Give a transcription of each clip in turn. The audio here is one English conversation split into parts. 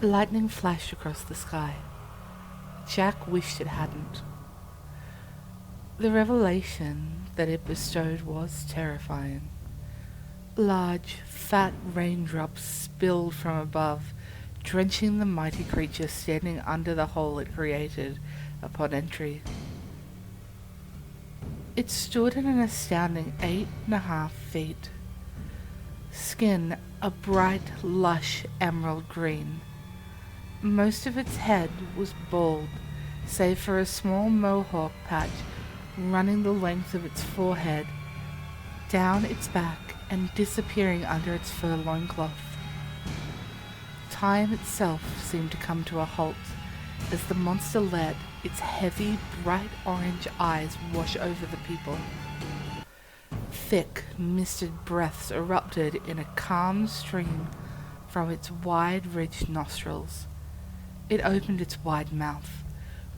Lightning flashed across the sky. Jack wished it hadn't. The revelation that it bestowed was terrifying. Large, fat raindrops spilled from above, drenching the mighty creature standing under the hole it created upon entry. It stood at an astounding 8.5 feet. Skin a bright, lush emerald green. Most of its head was bald, save for a small mohawk patch running the length of its forehead, down its back and disappearing under its fur loincloth. Time itself seemed to come to a halt as the monster let its heavy, bright orange eyes wash over the people. Thick, misted breaths erupted in a calm stream from its wide-ridged nostrils. It opened its wide mouth,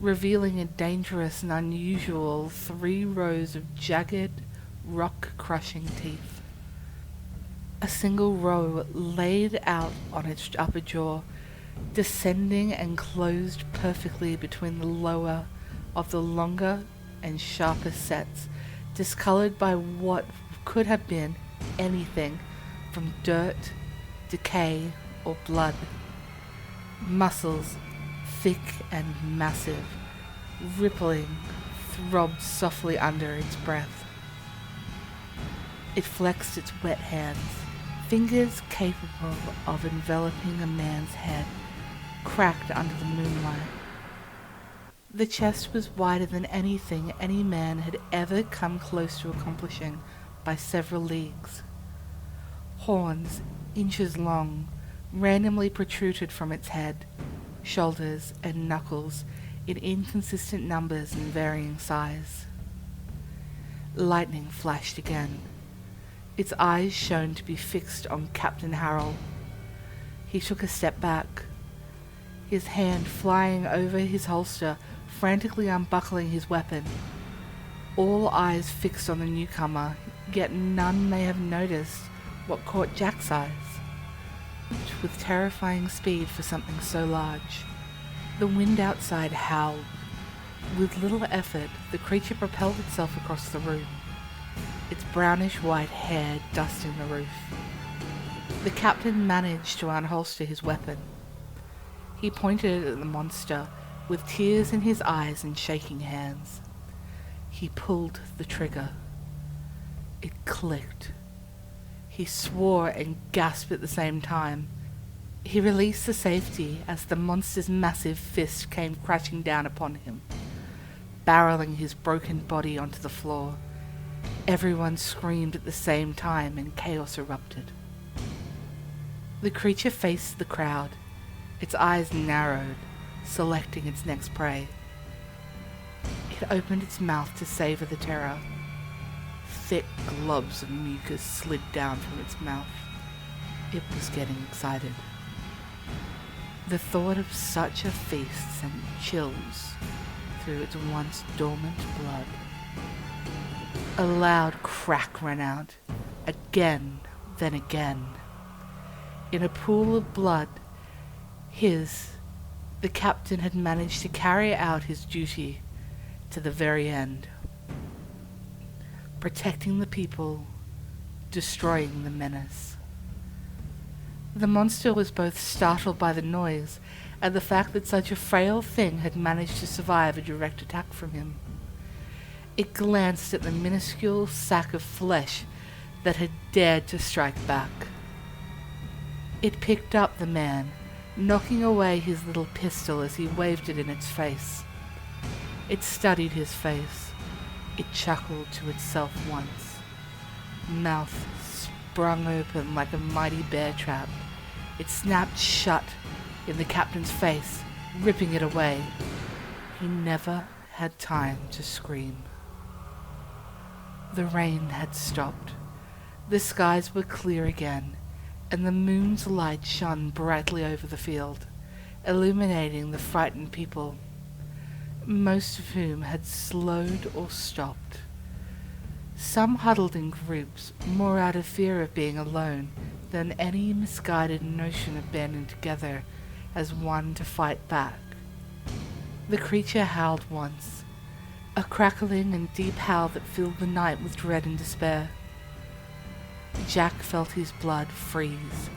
revealing a dangerous and unusual 3 rows of jagged, rock-crushing teeth. A single row laid out on its upper jaw, descending and closed perfectly between the lower of the longer and sharper sets, discolored by what could have been anything from dirt, decay, or blood. Muscles, thick and massive, rippling, throbbed softly under its breath. It flexed its wet hands, fingers capable of enveloping a man's head, cracked under the moonlight. The chest was wider than anything any man had ever come close to accomplishing by several leagues. Horns, inches long, randomly protruded from its head, shoulders, and knuckles in inconsistent numbers and varying size. Lightning flashed again. Its eyes shone to be fixed on Captain Harrell. He took a step back, his hand flying over his holster, frantically unbuckling his weapon. All eyes fixed on the newcomer, yet none may have noticed what caught Jack's eyes. With terrifying speed for something so large. The wind outside howled. With little effort, the creature propelled itself across the room, its brownish-white hair dusting the roof. The captain managed to unholster his weapon. He pointed at the monster, with tears in his eyes and shaking hands. He pulled the trigger. It clicked. He swore and gasped at the same time. He released the safety as the monster's massive fist came crashing down upon him, barreling his broken body onto the floor. Everyone screamed at the same time and chaos erupted. The creature faced the crowd, its eyes narrowed, selecting its next prey. It opened its mouth to savor the terror. Thick globs of mucus slid down from its mouth. It was getting excited. The thought of such a feast sent chills through its once dormant blood. A loud crack rang out, again, then again. In a pool of blood, the captain had managed to carry out his duty to the very end. Protecting the people, destroying the menace. The monster was both startled by the noise and the fact that such a frail thing had managed to survive a direct attack from him. It glanced at the minuscule sack of flesh that had dared to strike back. It picked up the man, knocking away his little pistol as he waved it in its face. It studied his face. It chuckled to itself once. Mouth sprung open like a mighty bear trap. It snapped shut in the captain's face, ripping it away. He never had time to scream. The rain had stopped. The skies were clear again, and the moon's light shone brightly over the field, illuminating the frightened people, most of whom had slowed or stopped. Some huddled in groups, more out of fear of being alone than any misguided notion of banding together as one to fight back. The creature howled once, a crackling and deep howl that filled the night with dread and despair. Jack felt his blood freeze.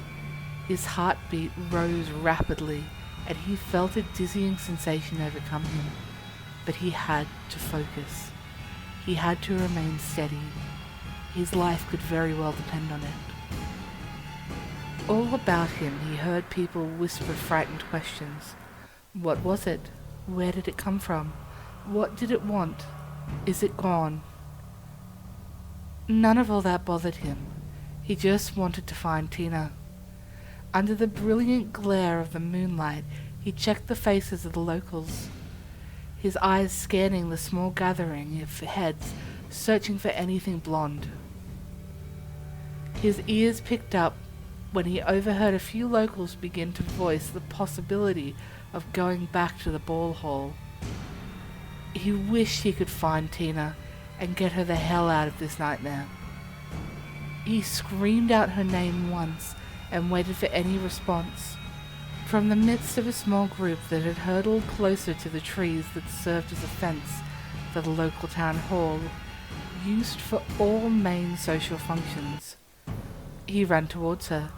His heartbeat rose rapidly, and he felt a dizzying sensation overcome him. But he had to focus. He had to remain steady. His life could very well depend on it. All about him he heard people whisper frightened questions. What was it? Where did it come from? What did it want? Is it gone? None of all that bothered him. He just wanted to find Tina. Under the brilliant glare of the moonlight, he checked the faces of the locals, his eyes scanning the small gathering of heads, searching for anything blonde. His ears picked up when he overheard a few locals begin to voice the possibility of going back to the ball hall. He wished he could find Tina and get her the hell out of this nightmare. He screamed out her name once and waited for any response. From the midst of a small group that had hurtled closer to the trees that served as a fence for the local town hall, used for all main social functions, he ran towards her,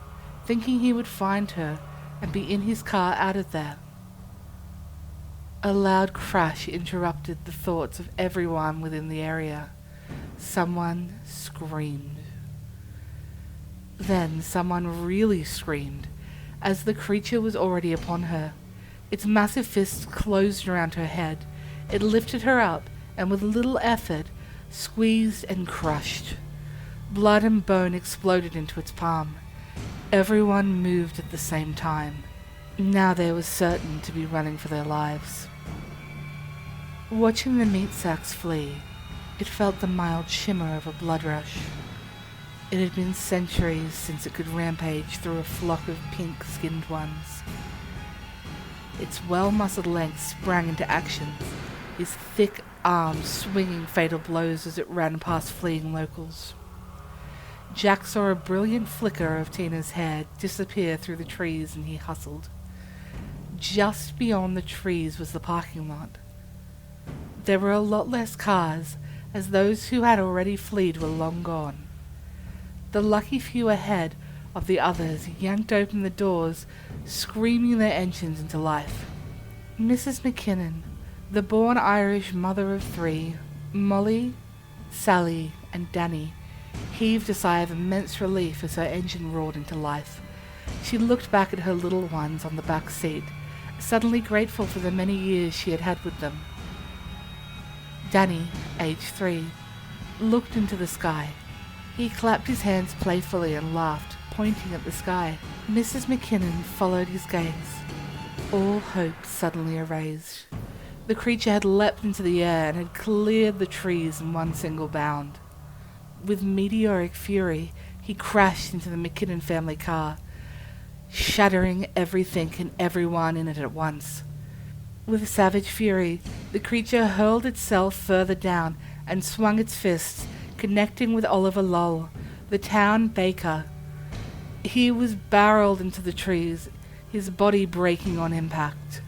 thinking he would find her and be in his car out of there. A loud crash interrupted the thoughts of everyone within the area. Someone screamed. Then someone really screamed, as the creature was already upon her. Its massive fists closed around her head. It lifted her up, and with little effort, squeezed and crushed. Blood and bone exploded into its palm. Everyone moved at the same time. Now they were certain to be running for their lives. Watching the meat sacks flee, it felt the mild shimmer of a blood rush. It had been centuries since it could rampage through a flock of pink-skinned ones. Its well-muscled legs sprang into action, his thick arms swinging fatal blows as it ran past fleeing locals. Jack saw a brilliant flicker of Tina's hair disappear through the trees, and he hustled. Just beyond the trees was the parking lot. There were a lot less cars, as those who had already fled were long gone. The lucky few ahead of the others yanked open the doors, screaming their engines into life. Mrs. McKinnon, the born Irish mother of three, Molly, Sally, and Danny, heaved a sigh of immense relief as her engine roared into life. She looked back at her little ones on the back seat, suddenly grateful for the many years she had had with them. Danny, age 3, looked into the sky. He clapped his hands playfully and laughed, pointing at the sky. Mrs. McKinnon followed his gaze. All hope suddenly erased. The creature had leapt into the air and had cleared the trees in one single bound. With meteoric fury, he crashed into the McKinnon family car, shattering everything and everyone in it at once. With savage fury, the creature hurled itself further down and swung its fists, connecting with Oliver Lull, the town baker. He was barreled into the trees, his body breaking on impact.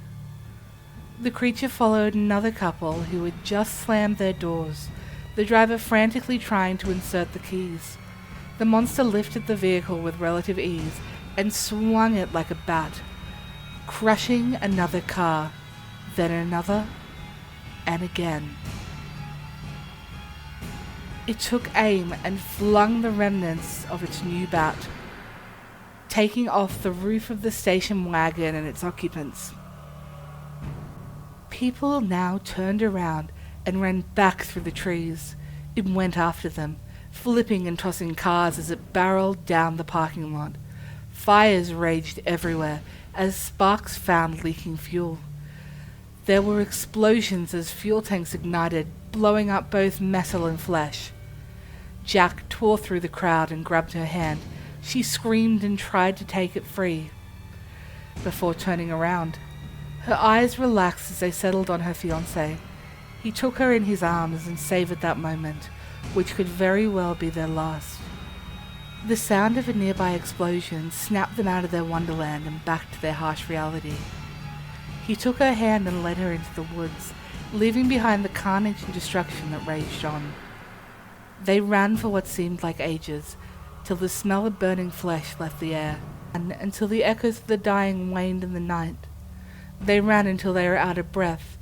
The creature followed another couple who had just slammed their doors, the driver frantically trying to insert the keys. The monster lifted the vehicle with relative ease and swung it like a bat, crushing another car, then another, and again. It took aim and flung the remnants of its new bat, taking off the roof of the station wagon and its occupants. People now turned around and ran back through the trees. It went after them, flipping and tossing cars as it barreled down the parking lot. Fires raged everywhere as sparks found leaking fuel. There were explosions as fuel tanks ignited, blowing up both metal and flesh. Jack tore through the crowd and grabbed her hand. She screamed and tried to take it free. Before turning around, her eyes relaxed as they settled on her fiancé. He took her in his arms and savored that moment, which could very well be their last. The sound of a nearby explosion snapped them out of their wonderland and back to their harsh reality. He took her hand and led her into the woods, leaving behind the carnage and destruction that raged on. They ran for what seemed like ages, till the smell of burning flesh left the air, and until the echoes of the dying waned in the night. They ran until they were out of breath,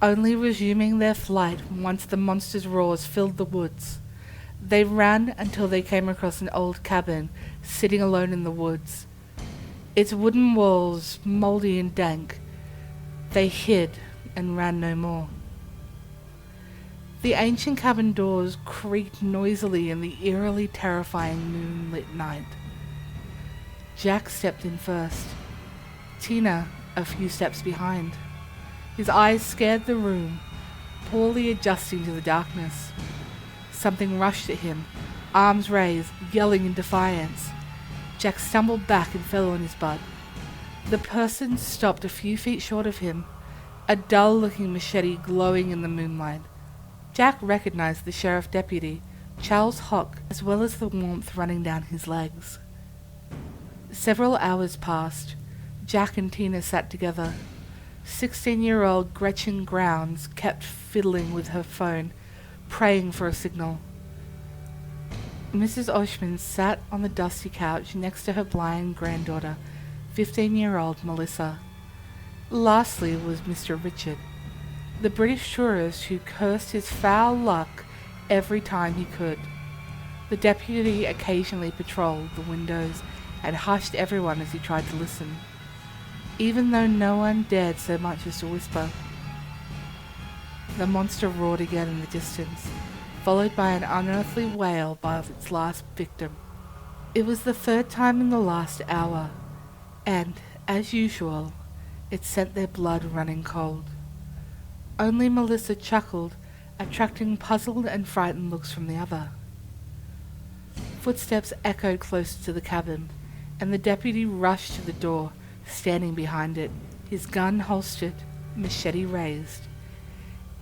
only resuming their flight once the monster's roars filled the woods. They ran until they came across an old cabin sitting alone in the woods. Its wooden walls mouldy and dank. They hid and ran no more. The ancient cabin doors creaked noisily in the eerily terrifying moonlit night. Jack stepped in first, Tina a few steps behind. His eyes scared the room, poorly adjusting to the darkness. Something rushed at him, arms raised, yelling in defiance. Jack stumbled back and fell on his butt. The person stopped a few feet short of him, a dull-looking machete glowing in the moonlight. Jack recognized the sheriff deputy, Charles Hock, as well as the warmth running down his legs. Several hours passed. Jack and Tina sat together. 16-year-old Gretchen Grounds kept fiddling with her phone, praying for a signal. Mrs. Oshman sat on the dusty couch next to her blind granddaughter, 15-year-old Melissa. Lastly was Mr. Richard, the British tourist who cursed his foul luck every time he could. The deputy occasionally patrolled the windows and hushed everyone as he tried to listen, even though no one dared so much as to whisper. The monster roared again in the distance, followed by an unearthly wail by its last victim. It was the third time in the last hour, and, as usual, it sent their blood running cold. Only Melissa chuckled, attracting puzzled and frightened looks from the other. Footsteps echoed closer to the cabin, and the deputy rushed to the door, standing behind it, his gun holstered, machete raised.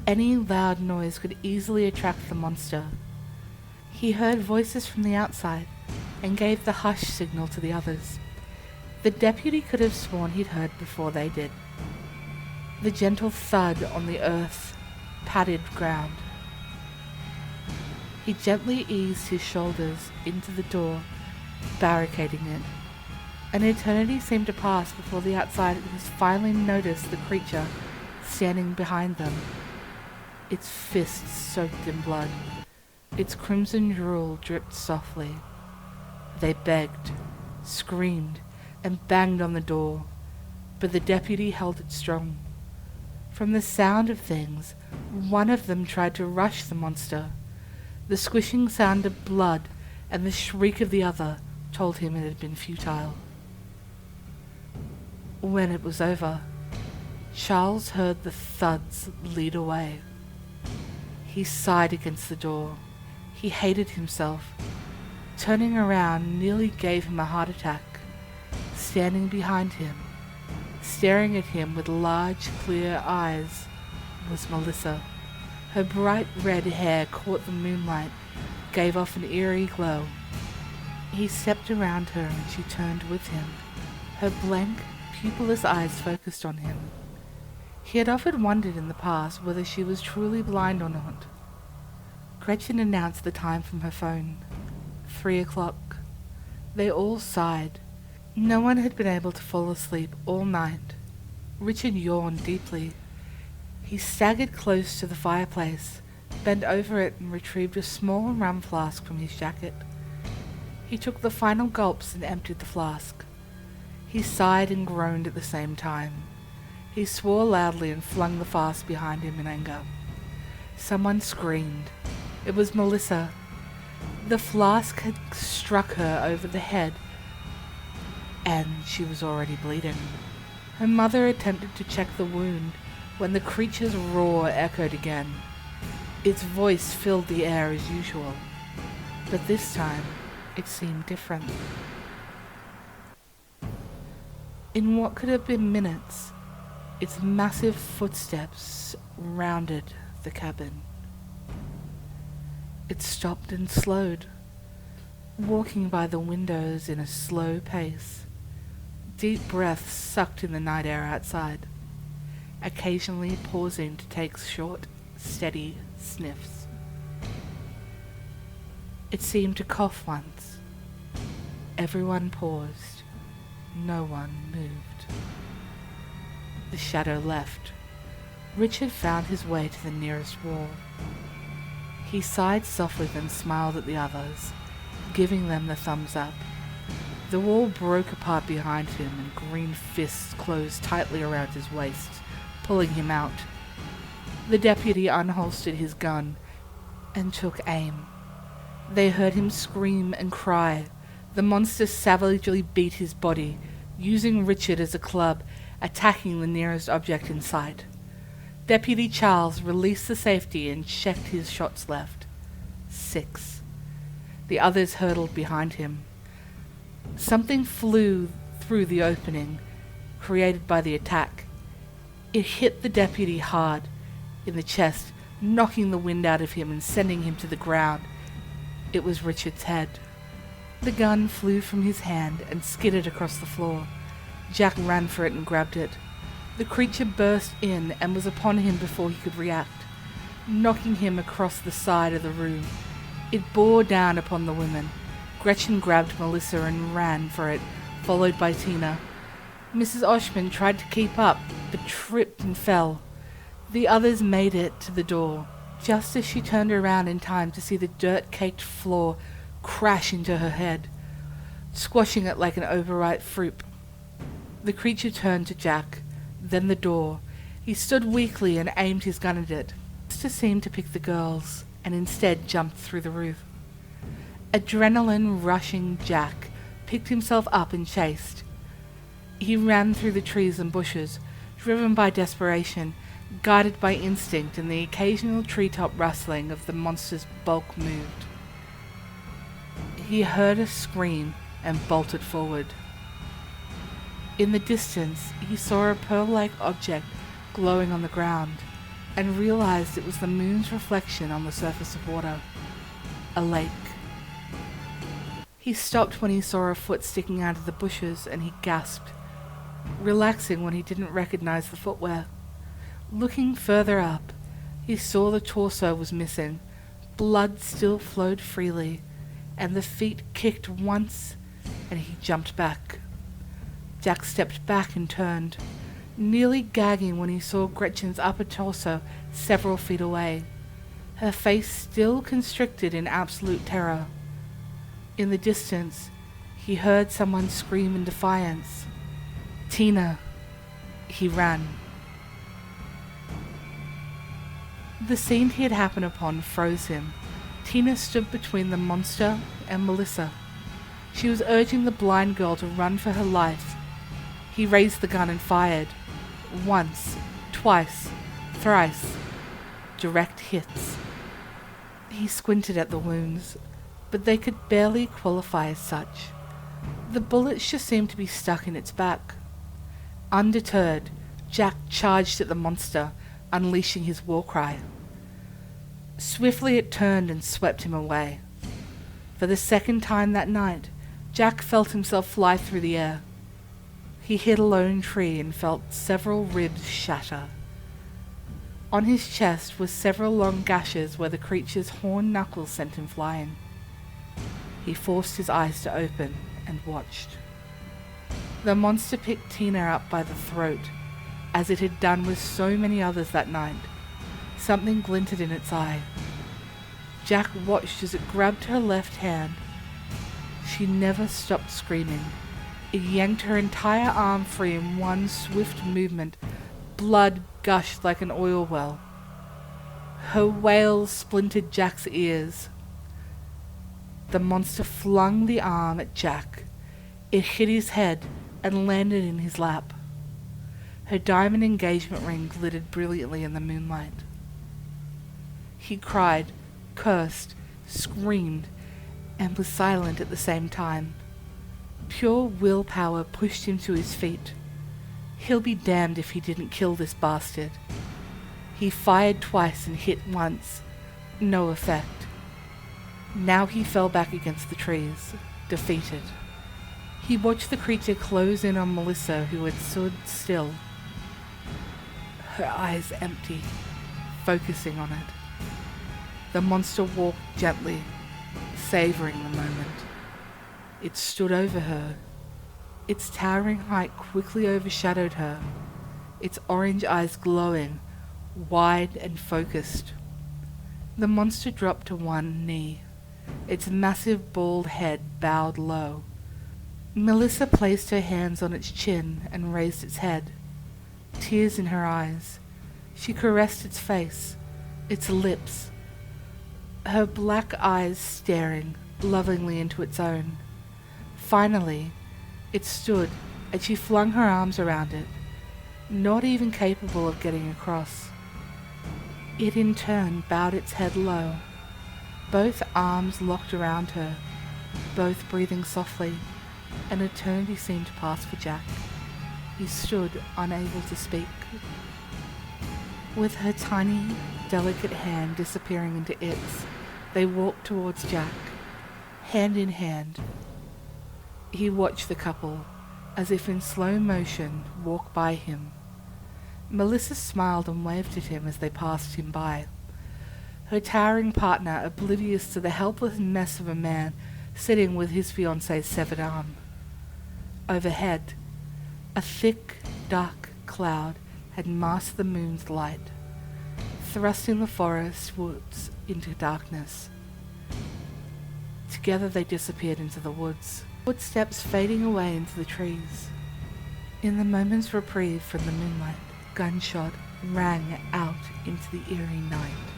Any loud noise could easily attract the monster. He heard voices from the outside, and gave the hush signal to the others. The deputy could have sworn he'd heard before they did. The gentle thud on the earth, padded ground. He gently eased his shoulders into the door, barricading it. An eternity seemed to pass before the outsiders finally noticed the creature standing behind them. Its fists soaked in blood. Its crimson drool dripped softly. They begged, screamed, and banged on the door, but the deputy held it strong. From the sound of things, one of them tried to rush the monster. The squishing sound of blood and the shriek of the other told him it had been futile. When it was over, Charles heard the thuds lead away. He sighed against the door. He hated himself. Turning around nearly gave him a heart attack. Standing behind him, staring at him with large, clear eyes, was Melissa. Her bright red hair caught the moonlight, gave off an eerie glow. He stepped around her and she turned with him, her blank, pupilless eyes focused on him. He had often wondered in the past whether she was truly blind or not. Gretchen announced the time from her phone. 3 o'clock. They all sighed. No one had been able to fall asleep all night. Richard yawned deeply. He staggered close to the fireplace, bent over it and retrieved a small rum flask from his jacket. He took the final gulps and emptied the flask. He sighed and groaned at the same time. He swore loudly and flung the flask behind him in anger. Someone screamed. It was Melissa. The flask had struck her over the head, and she was already bleeding. Her mother attempted to check the wound when the creature's roar echoed again. Its voice filled the air as usual, but this time it seemed different. In what could have been minutes, its massive footsteps rounded the cabin. It stopped and slowed. walking by the windows in a slow pace. Deep breaths sucked in the night air outside, occasionally pausing to take short, steady sniffs. It seemed to cough once. Everyone paused. No one moved. The shadow left. Richard found his way to the nearest wall. He sighed softly, then smiled at the others, giving them the thumbs up. The wall broke apart behind him, and green fists closed tightly around his waist, pulling him out. The deputy unholstered his gun and took aim. They heard him scream and cry. The monster savagely beat his body, using Richard as a club, attacking the nearest object in sight. Deputy Charles released the safety and checked his shots left. 6. The others hurtled behind him. Something flew through the opening created by the attack. It hit the deputy hard in the chest, knocking the wind out of him and sending him to the ground. It was Richard's head. The gun flew from his hand and skidded across the floor. Jack ran for it and grabbed it. The creature burst in and was upon him before he could react, knocking him across the side of the room. It bore down upon the women. Gretchen grabbed Melissa and ran for it, followed by Tina. Mrs. Oshman tried to keep up, but tripped and fell. The others made it to the door, just as she turned around in time to see the dirt-caked floor crash into her head, squashing it like an overripe fruit. The creature turned to Jack, then the door. He stood weakly and aimed his gun at it. It seemed to pick the girls, and instead jumped through the roof. Adrenaline rushing Jack picked himself up and chased. He ran through the trees and bushes, driven by desperation, guided by instinct and the occasional treetop rustling of the monster's bulk moved. He heard a scream and bolted forward. In the distance, he saw a pearl-like object glowing on the ground, and realized it was the moon's reflection on the surface of water. A lake. He stopped when he saw a foot sticking out of the bushes, and he gasped, relaxing when he didn't recognize the footwear. Looking further up, he saw the torso was missing. Blood still flowed freely, and the feet kicked once, and he jumped back. Jack stepped back and turned, nearly gagging when he saw Gretchen's upper torso several feet away, her face still constricted in absolute terror. In the distance, he heard someone scream in defiance. "Tina!" He ran. The scene he had happened upon froze him. Tina stood between the monster and Melissa. She was urging the blind girl to run for her life. He raised the gun and fired. Once, twice, thrice. Direct hits. He squinted at the wounds, but they could barely qualify as such. The bullets just seemed to be stuck in its back. Undeterred, Jack charged at the monster, unleashing his war cry. Swiftly it turned and swept him away. For the second time that night, Jack felt himself fly through the air. He hit a lone tree and felt several ribs shatter. On his chest were several long gashes where the creature's horn knuckles sent him flying. He forced his eyes to open and watched. The monster picked Tina up by the throat, as it had done with so many others that night. Something glinted in its eye. Jack watched as it grabbed her left hand. She never stopped screaming. It yanked her entire arm free in one swift movement. Blood gushed like an oil well. Her wail splintered Jack's ears. The monster flung the arm at Jack. It hit his head and landed in his lap. Her diamond engagement ring glittered brilliantly in the moonlight. He cried, cursed, screamed, and was silent at the same time. Pure willpower pushed him to his feet. He'll be damned if he didn't kill this bastard. He fired twice and hit once. No effect. Now he fell back against the trees, defeated. He watched the creature close in on Melissa, who had stood still, her eyes empty, focusing on it. The monster walked gently, savoring the moment. It stood over her. Its towering height quickly overshadowed her, its orange eyes glowing, wide and focused. The monster dropped to one knee, its massive bald head bowed low. Melissa placed her hands on its chin and raised its head, tears in her eyes. She caressed its face, its lips, her black eyes staring lovingly into its own. Finally, it stood, and she flung her arms around it, not even capable of getting across. It in turn bowed its head low, both arms locked around her, both breathing softly. An eternity seemed to pass for Jack. He stood, unable to speak. With her tiny, delicate hand disappearing into its, they walked towards Jack, hand in hand. He watched the couple, as if in slow motion, walk by him. Melissa smiled and waved at him as they passed him by, her towering partner oblivious to the helpless mess of a man sitting with his fiancée's severed arm. Overhead, a thick, dark cloud had masked the moon's light, thrusting the forest woods into darkness. Together they disappeared into the woods, footsteps fading away into the trees. In the moment's reprieve from the moonlight, gunshot rang out into the eerie night.